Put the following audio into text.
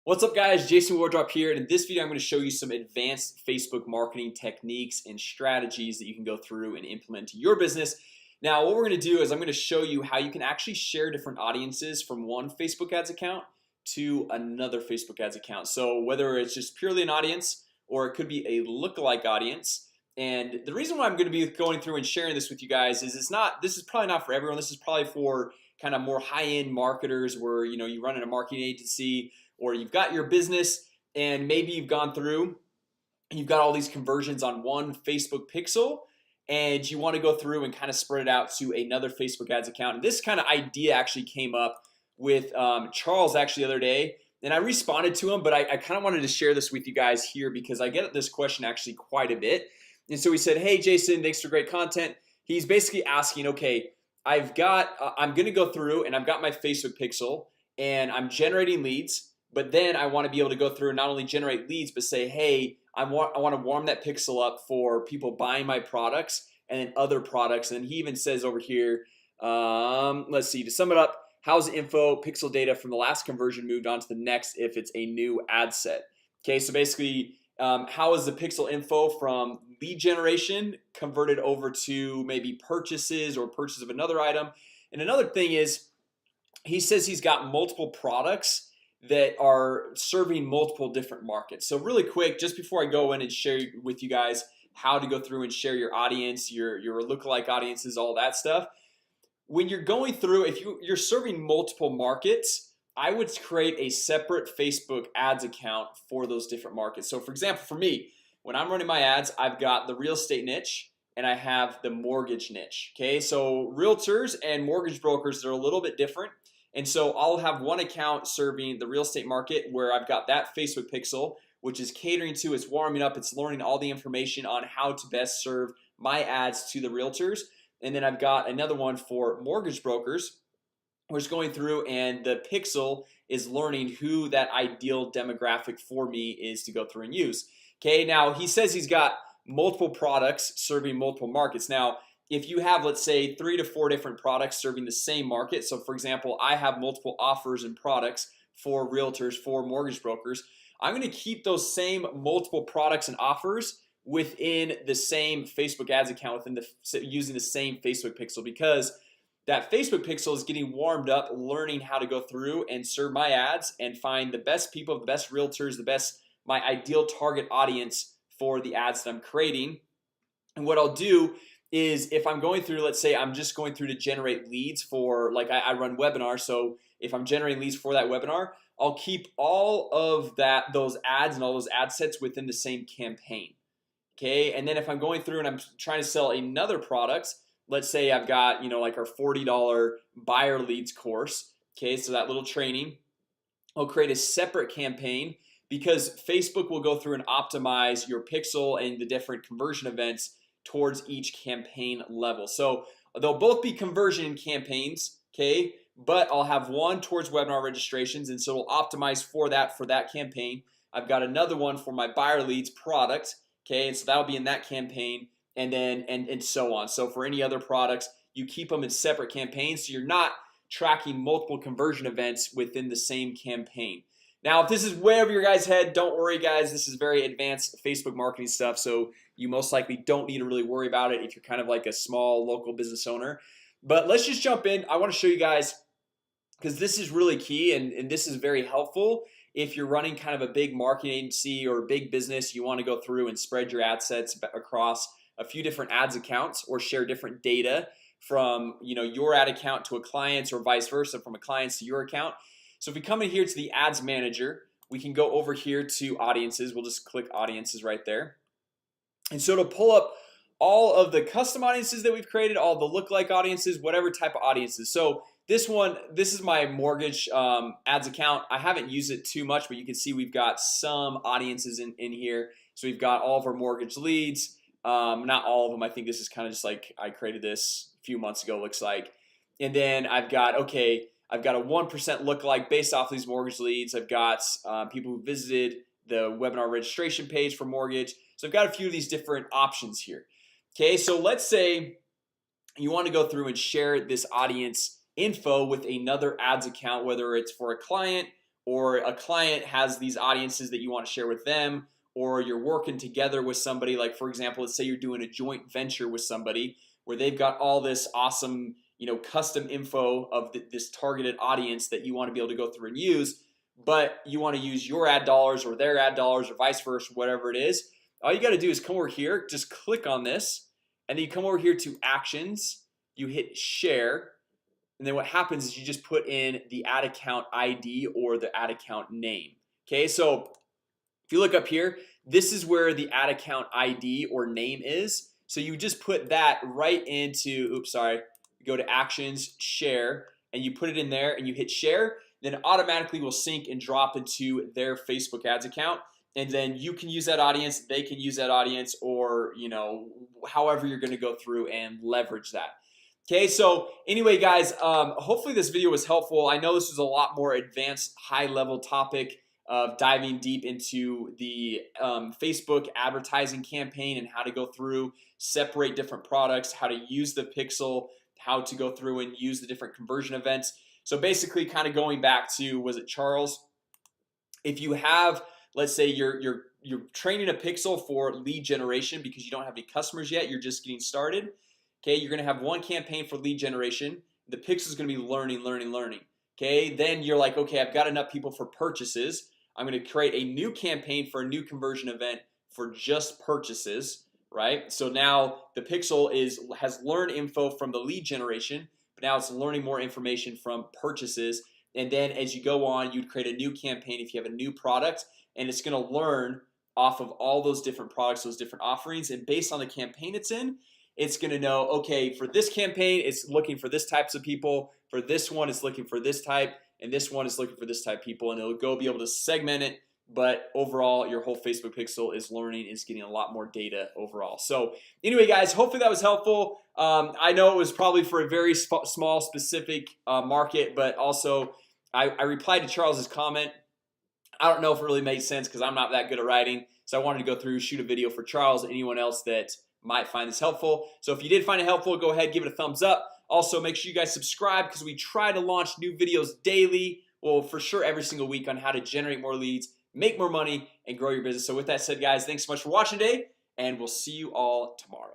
What's up guys, Jason Wardrop here, and in this video I'm going to show you some advanced Facebook marketing techniques and strategies that you can go through and implement to your business. Now what we're going to do is I'm going to show you how you can actually share different audiences from one Facebook ads account to another Facebook ads account. So whether it's just purely an audience or it could be a lookalike audience. And the reason why I'm going to be going through and sharing this with you guys is this is probably not for everyone. This is probably for kind of more high-end marketers where you run in a marketing agency, or you've got your business and maybe you've gone through and you've got all these conversions on one Facebook pixel and you want to go through and kind of spread it out to another Facebook ads account. And this kind of idea actually came up with Charles actually the other day, and I responded to him, but I kind of wanted to share this with you guys here because I get this question actually quite a bit. And so he said, hey Jason, thanks for great content. He's basically asking, okay, I'm gonna go through and I've got my Facebook pixel and I'm generating leads, but then I want to be able to go through and not only generate leads but say, hey, I want to warm that pixel up for people buying my products and then other products. And he even says over here, let's see, to sum it up, how's the info pixel data from the last conversion moved on to the next if it's a new ad set? Okay, so basically how is the pixel info from lead generation converted over to maybe purchases or purchase of another item? And another thing is he says he's got multiple products that are serving multiple different markets. So really quick, just before I go in and share with you guys how to go through and share your audience, your lookalike audiences, all that stuff. When you're going through, if you're serving multiple markets, I would create a separate Facebook ads account for those different markets. So for example, for me, when I'm running my ads, I've got the real estate niche and I have the mortgage niche. Okay, so realtors and mortgage brokers, they're a little bit different. And so I'll have one account serving the real estate market where I've got that Facebook pixel, which is catering to, it's warming up, it's learning all the information on how to best serve my ads to the realtors. And then I've got another one for mortgage brokers, which is going through and the pixel is learning who that ideal demographic for me is to go through and use. Okay, now he says he's got multiple products serving multiple markets. Now if you have, let's say, 3 to 4 different products serving the same market, so for example, I have multiple offers and products for realtors, for mortgage brokers, I'm going to keep those same multiple products and offers within the same Facebook ads account, using the same Facebook pixel, because that Facebook pixel is getting warmed up, learning how to go through and serve my ads and find the best people, the best realtors, my ideal target audience for the ads that I'm creating. And what I'll do is if I'm going through, let's say I'm just going through to generate leads for, like I run webinars, so if I'm generating leads for that webinar, I'll keep all of those ads and all those ad sets within the same campaign. Okay, and then if I'm going through and I'm trying to sell another product, let's say I've got like our $40 buyer leads course. Okay, so that little training, I'll create a separate campaign because Facebook will go through and optimize your pixel and the different conversion events towards each campaign level. So they'll both be conversion campaigns, okay, but I'll have one towards webinar registrations, and so we'll optimize for that campaign. I've got another one for my buyer leads product, okay, and so that'll be in that campaign, and then and so on. So for any other products, you keep them in separate campaigns so you're not tracking multiple conversion events within the same campaign. Now if this is way over your guys' head, don't worry guys, this is very advanced Facebook marketing stuff, so you most likely don't need to really worry about it if you're kind of like a small local business owner. But let's just jump in. I want to show you guys because this is really key, and this is very helpful if you're running kind of a big marketing agency or a big business. You want to go through and spread your ad sets across a few different ads accounts or share different data from your ad account to a client's or vice versa from a client's to your account. So if we come in here to the ads manager, we can go over here to audiences. We'll just click audiences right there. And so to pull up all of the custom audiences that we've created, all the lookalike audiences, whatever type of audiences. So this is my mortgage ads account. I haven't used it too much, but you can see we've got some audiences in here. So we've got all of our mortgage leads, not all of them. I think this is kind of just like I created this a few months ago, looks like. And then I've got, okay, I've got a 1% lookalike based off these mortgage leads. I've got people who visited the webinar registration page for mortgage. So I've got a few of these different options here. Okay, so let's say you want to go through and share this audience info with another ads account, whether it's for a client or a client has these audiences that you want to share with them, or you're working together with somebody, like for example, let's say you're doing a joint venture with somebody where they've got all this awesome, custom info of this targeted audience that you want to be able to go through and use, but you want to use your ad dollars or their ad dollars or vice versa, whatever it is. All you got to do is come over here, just click on this, and then you come over here to actions, you hit share, and then what happens is you just put in the ad account ID or the ad account name. Okay, so if you look up here, this is where the ad account ID or name is. So you just put that right into, oops, sorry, go to actions, share, and you put it in there and you hit share, then it automatically will sync and drop into their Facebook ads account. And then you can use that audience, they can use that audience, or however you're gonna go through and leverage that. Okay, so anyway guys, hopefully this video was helpful. I know this was a lot more advanced, high-level topic of diving deep into the Facebook advertising campaign and how to go through, separate different products, how to use the pixel, how to go through and use the different conversion events. So basically kind of going back to, was it Charles? If you have, let's say you're training a pixel for lead generation because you don't have any customers yet, you're just getting started. Okay, you're gonna have one campaign for lead generation. The pixel is gonna be learning. Okay, then you're like, okay, I've got enough people for purchases. I'm gonna create a new campaign for a new conversion event for just purchases, right? So now the pixel has learned info from the lead generation, but now it's learning more information from purchases. And then as you go on, you'd create a new campaign if you have a new product, and it's gonna learn off of all those different products, those different offerings, and based on the campaign it's in, it's gonna know, okay, for this campaign it's looking for this types of people, for this one it's looking for this type, and this one is looking for this type of people, and it'll go be able to segment it. But overall your whole Facebook pixel is learning, is getting a lot more data overall. So anyway guys, hopefully that was helpful. I know it was probably for a very small specific market, but also I replied to Charles's comment. I don't know if it really made sense because I'm not that good at writing, so I wanted to go through, shoot a video for Charles and anyone else that might find this helpful. So if you did find it helpful, go ahead, give it a thumbs up. Also make sure you guys subscribe because we try to launch new videos daily, well for sure every single week, on how to generate more leads, make more money, and grow your business. So with that said guys, thanks so much for watching today, and we'll see you all tomorrow.